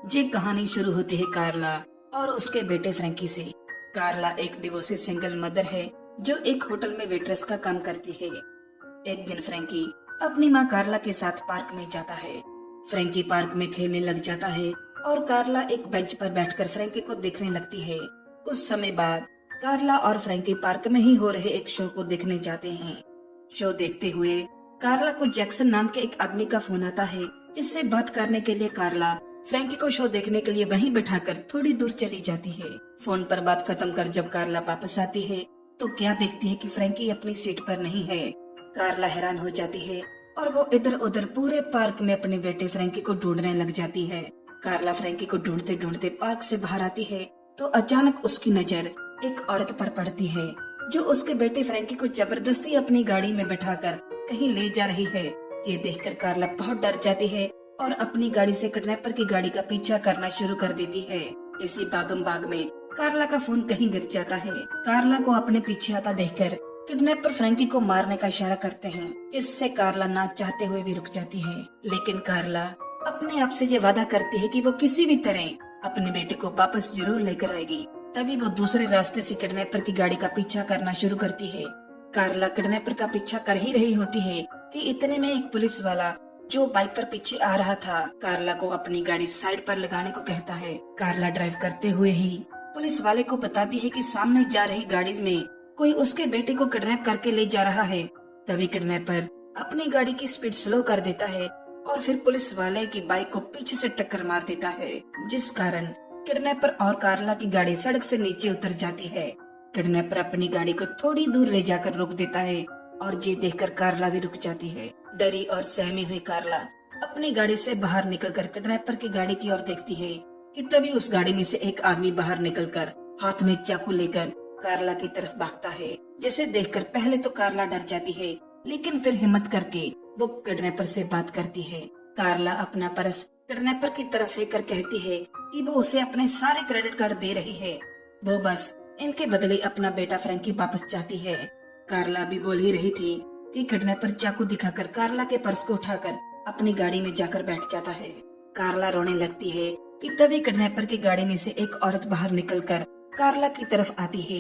ये कहानी शुरू होती है कार्ला और उसके बेटे फ्रैंकी से। कार्ला एक डिवोर्सी सिंगल मदर है जो एक होटल में वेट्रेस का काम करती है। एक दिन फ्रैंकी अपनी माँ कार्ला के साथ पार्क में जाता है। फ्रैंकी पार्क में खेलने लग जाता है और कार्ला एक बेंच पर बैठकर फ्रैंकी को देखने लगती है। कुछ समय बाद कार्ला और फ्रैंकी पार्क में ही हो रहे एक शो को देखने जाते हैं। शो देखते हुए कार्ला को जैक्सन नाम के एक आदमी का फोन आता है, जिससे बात करने के लिए कार्ला फ्रैंकी को शो देखने के लिए वहीं बैठाकर थोड़ी दूर चली जाती है। फोन पर बात खत्म कर जब कार्ला वापस आती है तो क्या देखती है कि फ्रैंकी अपनी सीट पर नहीं है। कार्ला हैरान हो जाती है और वो इधर उधर पूरे पार्क में अपने बेटे फ्रैंकी को ढूंढने लग जाती है। कार्ला फ्रैंकी को ढूंढते ढूंढते पार्क से बाहर आती है तो अचानक उसकी नजर एक औरत पर पड़ती है जो उसके बेटे फ्रैंकी को जबरदस्ती अपनी गाड़ी में बैठाकर कहीं ले जा रही है। ये देखकर कार्ला बहुत डर जाती है और अपनी गाड़ी से किडनैपर की गाड़ी का पीछा करना शुरू कर देती है। इसी भागम भाग में कार्ला का फोन कहीं गिर जाता है। कार्ला को अपने पीछे आता देखकर किडनैपर फ्रैंकी को मारने का इशारा करते हैं, जिससे कार्ला ना चाहते हुए भी रुक जाती है। लेकिन कार्ला अपने आप से ये वादा करती है कि वो किसी भी तरह अपने बेटे को वापस जरूर लेकर आएगी। तभी वो दूसरे रास्ते से किडनैपर की गाड़ी का पीछा करना शुरू करती है। कार्ला किडनैपर का पीछा कर ही रही होती है कि इतने में एक पुलिस वाला जो बाइक पर पीछे आ रहा था कार्ला को अपनी गाड़ी साइड पर लगाने को कहता है। कार्ला ड्राइव करते हुए ही पुलिस वाले को बताती है कि सामने जा रही गाड़ी में कोई उसके बेटे को किडनैप करके ले जा रहा है। तभी किडनैपर अपनी गाड़ी की स्पीड स्लो कर देता है और फिर पुलिस वाले की बाइक को पीछे से टक्कर मार देता है, जिस कारण किडनैपर और कार्ला की गाड़ी सड़क से नीचे उतर जाती है। किडनैपर अपनी गाड़ी को थोड़ी दूर ले जाकर रोक देता है और ये देखकर कार्ला भी रुक जाती है। डरी और सहमी हुई कार्ला अपनी गाड़ी से बाहर निकलकर किडनैपर की गाड़ी की ओर देखती है कि तभी उस गाड़ी में से एक आदमी बाहर निकलकर हाथ में चाकू लेकर कार्ला की तरफ भागता है, जिसे देखकर पहले तो कार्ला डर जाती है, लेकिन फिर हिम्मत करके वो किडनैपर से बात करती है। कार्ला अपना पर्स किडनैपर की तरफ फेंक कर कहती है कि वो उसे अपने सारे क्रेडिट कार्ड दे रही है, वो बस इनके बदले अपना बेटा फ्रैंकी वापस चाहती है। कार्ला भी बोल ही रही थी कि किडनैपर चाकू दिखाकर कार्ला के पर्स को उठाकर अपनी गाड़ी में जाकर बैठ जाता है। कार्ला रोने लगती है कि तभी किडनैपर की गाड़ी में से एक औरत बाहर निकलकर कार्ला की तरफ आती है।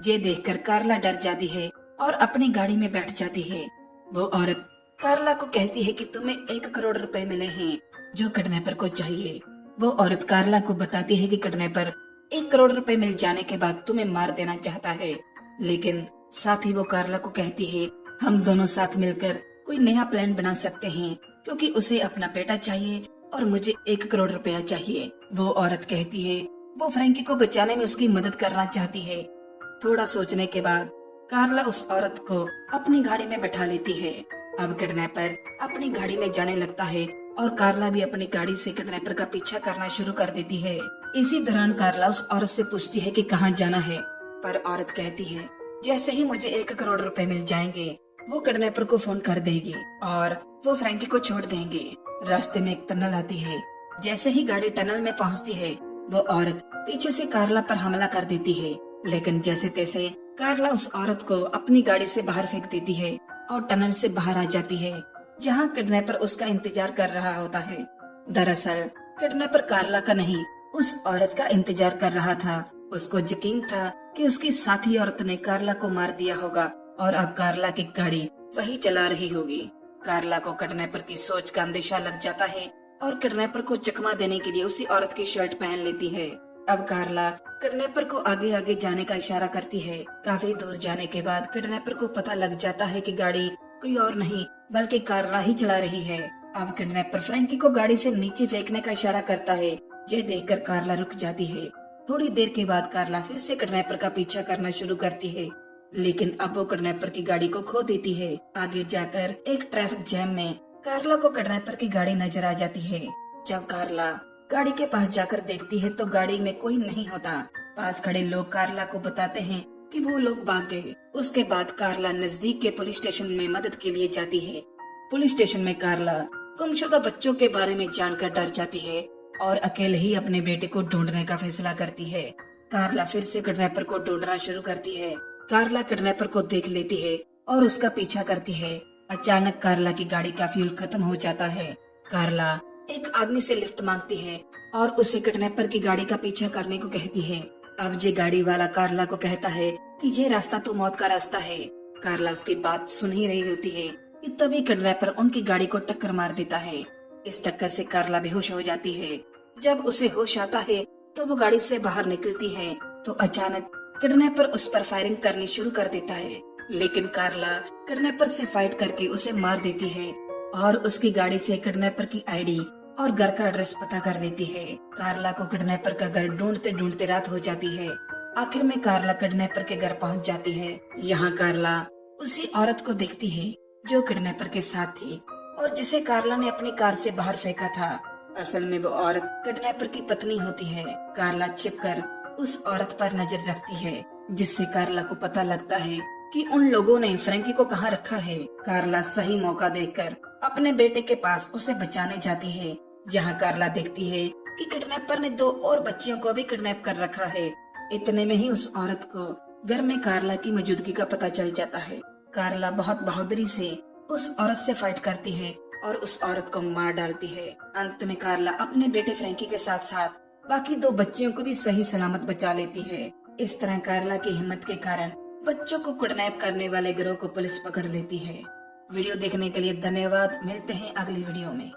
ये देखकर कार्ला डर जाती है और अपनी गाड़ी में बैठ जाती है। वो औरत कार्ला को कहती है कि तुम्हें 1 करोड़ रुपए मिले हैं जो किडनैपर को चाहिए। वो औरत कार्ला को बताती है कि किडनैपर 1 करोड़ रुपए मिल जाने के बाद तुम्हें मार देना चाहता है, लेकिन साथ ही वो कार्ला को कहती है हम दोनों साथ मिलकर कोई नया प्लान बना सकते हैं, क्योंकि उसे अपना बेटा चाहिए और मुझे 1 करोड़ रुपया चाहिए। वो औरत कहती है वो फ्रैंकी को बचाने में उसकी मदद करना चाहती है। थोड़ा सोचने के बाद कार्ला उस औरत को अपनी गाड़ी में बैठा लेती है। अब किडनैपर अपनी गाड़ी में जाने लगता है और कार्ला भी अपनी गाड़ी से किडनैपर का पीछा करना शुरू कर देती है। इसी दौरान कार्ला उस औरत से पूछती है कि कहाँ जाना है, पर औरत कहती है जैसे ही मुझे 1 करोड़ रुपए मिल जाएंगे वो किडनैपर को फोन कर देगी और वो फ्रैंकी को छोड़ देंगे। रास्ते में एक टनल आती है। जैसे ही गाड़ी टनल में पहुंचती है वो औरत पीछे से कार्ला पर हमला कर देती है, लेकिन जैसे तैसे कार्ला उस औरत को अपनी गाड़ी से बाहर फेंक देती है और टनल से बाहर आ जाती है, जहां किडनैपर उसका इंतजार कर रहा होता है। दरअसल किडनैपर कार्ला का नहीं उस औरत का इंतजार कर रहा था। उसको यकीन था कि उसकी साथी औरत ने कार्ला को मार दिया होगा और अब कार्ला की गाड़ी वही चला रही होगी। कार्ला को किडनैपर की सोच का अंदेशा लग जाता है और किडनैपर को चकमा देने के लिए उसी औरत की शर्ट पहन लेती है। अब कार्ला किडनैपर को आगे आगे जाने का इशारा करती है। काफी दूर जाने के बाद किडनैपर को पता लग जाता है कि गाड़ी कोई और नहीं बल्कि कार्ला ही चला रही है। अब किडनैपर फ्रैंकी को गाड़ी से नीचे फेंकने का इशारा करता है। ये देखकर कार्ला रुक जाती है। थोड़ी देर के बाद कार्ला फिर से किडनैपर का पीछा करना शुरू करती है, लेकिन अब वो किडनैपर की गाड़ी को खो देती है। आगे जाकर एक ट्रैफिक जैम में कार्ला को किडनैपर की गाड़ी नजर आ जाती है। जब कार्ला गाड़ी के पास जाकर देखती है तो गाड़ी में कोई नहीं होता। पास खड़े लोग कार्ला को बताते हैं कि वो लोग भाग गए। उसके बाद कार्ला नजदीक के पुलिस स्टेशन में मदद के लिए जाती है। पुलिस स्टेशन में कार्ला गुमशुदा बच्चों के बारे में जानकर डर जाती है और अकेले ही अपने बेटे को ढूंढने का फैसला करती है। कार्ला फिर से किडनैपर को ढूंढना शुरू करती है। कार्ला किडनैपर को देख लेती है और उसका पीछा करती है। अचानक कार्ला की गाड़ी का फ्यूल खत्म हो जाता है। कार्ला एक आदमी से लिफ्ट मांगती है और उसे किडनैपर की गाड़ी का पीछा करने को कहती है। अब ये गाड़ी वाला कार्ला को कहता है कि ये रास्ता तो मौत का रास्ता है। कार्ला उसकी बात सुन ही रही होती है कि तभी किडनैपर उनकी गाड़ी को टक्कर मार देता है। इस टक्कर से कार्ला बेहोश हो जाती है। जब उसे होश आता है तो वो गाड़ी से बाहर निकलती है तो अचानक किडनैपर उस पर फायरिंग करनी शुरू कर देता है, लेकिन कार्ला किडनैपर से फाइट करके उसे मार देती है और उसकी गाड़ी से किडनैपर की आईडी और घर का एड्रेस पता कर लेती है। कार्ला को किडनैपर का घर ढूंढते ढूंढते रात हो जाती है। आखिर में कार्ला किडनैपर के घर पहुंच जाती है। यहाँ कार्ला उसी औरत को देखती है जो किडनैपर के साथ थी और जिसे कार्ला ने अपनी कार से बाहर फेंका था। असल में वो औरत किडनैपर की पत्नी होती है। कार्ला छिपकर उस औरत पर नजर रखती है, जिससे कार्ला को पता लगता है कि उन लोगों ने फ्रैंकी को कहाँ रखा है। कार्ला सही मौका देखकर अपने बेटे के पास उसे बचाने जाती है, जहाँ कार्ला देखती है कि किडनैपर ने 2 और बच्चियों को भी किडनैप कर रखा है। इतने में ही उस औरत को घर में कार्ला की मौजूदगी का पता चल जाता है। कार्ला बहुत बहादुरी से उस औरत से फाइट करती है और उस औरत को मार डालती है। अंत में कार्ला अपने बेटे फ्रैंकी के साथ साथ बाकी 2 बच्चियों को भी सही सलामत बचा लेती है। इस तरह कार्ला की हिम्मत के कारण बच्चों को किडनैप करने वाले गिरोह को पुलिस पकड़ लेती है। वीडियो देखने के लिए धन्यवाद। मिलते हैं अगली वीडियो में।